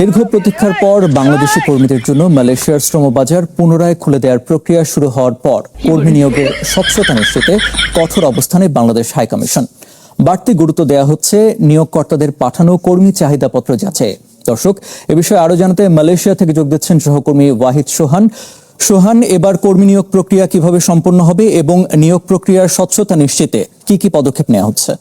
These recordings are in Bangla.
দীর্ঘ প্রতীক্ষার পর বাংলাদেশি কর্মীদের জন্য মালয়েশিয়ার শ্রমবাজার পুনরায় খুলে দেওয়ার প্রক্রিয়া শুরু হওয়ার পর কর্মী নিয়োগের স্বচ্ছতা নিশ্চিতে কঠোর অবস্থানে বাংলাদেশ হাইকমিশন। বাড়তি গুরুত্ব দেওয়া হচ্ছে নিয়োগকর্তাদের পাঠানো কর্মী চাহিদাপত্র যাচাই। দর্শক, এ বিষয়ে আরো জানাতে মালয়েশিয়া থেকে যোগ দিচ্ছেন সহকর্মী ওয়াহিদ সোহান। সোহান, এবার কর্মী নিয়োগ প্রক্রিয়া কিভাবে সম্পন্ন হবে এবং নিয়োগ প্রক্রিয়ার স্বচ্ছতা নিশ্চিতে কি কি পদক্ষেপ নেওয়া হচ্ছে?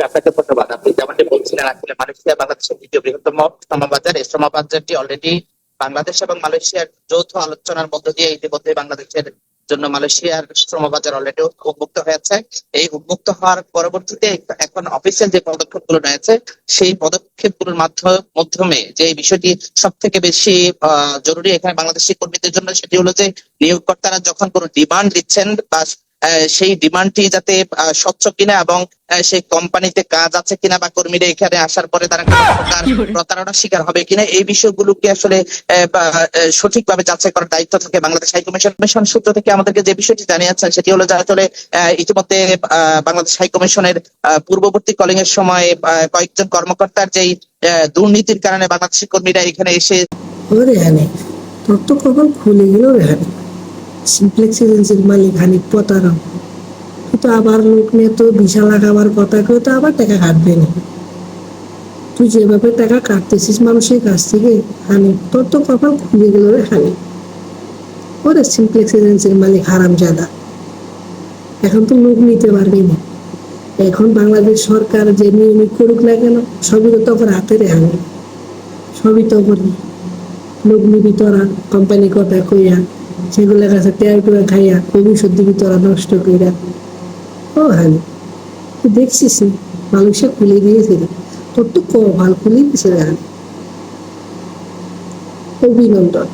আপনাকে ধন্যবাদ। আপনি যেমনটি বলছিলেন, আসলে মালয়েশিয়া বাংলাদেশের দ্বিতীয় বৃহত্তম শ্রমবাজার। এই শ্রমবাজারটি অলরেডি বাংলাদেশ এবং মালয়েশিয়ার যৌথ আলোচনার মধ্য দিয়ে ইতিমধ্যে বাংলাদেশের জন্য মালয়েশিয়ার শ্রমবাজার অলরেডি উন্মুক্ত হয়েছে। এই উন্মুক্ত হওয়ার পরবর্তীতে এখন অফিসিয়াল যে পদক্ষেপগুলো রয়েছে, সেই পদক্ষেপগুলোর মাধ্যমে যে বিষয়টি সব থেকে বেশি জরুরি এখানে বাংলাদেশি কর্মীদের জন্য, সেটি হলো যে নিয়োগকর্তারা যখন কোনো ডিমান্ড দিচ্ছেন বা সেই ডিমান্ডটি যাতে স্বচ্ছ কিনা এবং সেই কোম্পানিতে কাজ আছে কিনা বা কর্মীরা এখানে আসার পরে তারা প্রতারণার শিকার হবে কিনা, এই বিষয়গুলোকে আসলে সঠিকভাবে যাচাই করার দায়িত্ব থাকে বাংলাদেশ হাইকমিশন সূত্র থেকে আমাদেরকে যে বিষয়টি জানিয়েছেন, সেটি হলো যে আসলে ইতিমধ্যে বাংলাদেশ হাইকমিশনের পূর্ববর্তী কলিং এর সময় কয়েকজন কর্মকর্তার যেই দুর্নীতির কারণে বাংলাদেশি কর্মীরা এখানে এসে তথ্য কখন খুলে গেল সিমপ্লেক্স এজেন্সির মালিক হানিফ প্রতারক। কিন্তু আবার লোক নিয়ে তো বিশাল লাগাবার কথা, কেউ তো আবার টাকা কাটবে না। তুই যেভাবে টাকা কাটতেছিস মানুষের কাছ থেকে, হানিফ তোর তো কখন খুলে গেল রে হানিফ। ওরে সিমপ্লেক্স এজেন্সির মালিক হারামজাদা, এখন তো লোক নিতে পারবি না। এখন বাংলাদেশ সরকার যে নিয়মিত করুক না কেন, সবই তো তোর হাতে রে হানিফ, সবই তো করি। লোক নিবি তোরা কোম্পানি কথা কইয়া, সেগুলোর কাছে টেয়ার করে খাইয়া ভবিষ্যৎ দিবি তোরা নষ্ট কইরা। ও হানি, তুই দেখছিস মালয়েশিয়া খুলে দিয়েছে, তোর তো কপাল খুলে দিয়েছে। অভিনন্দন।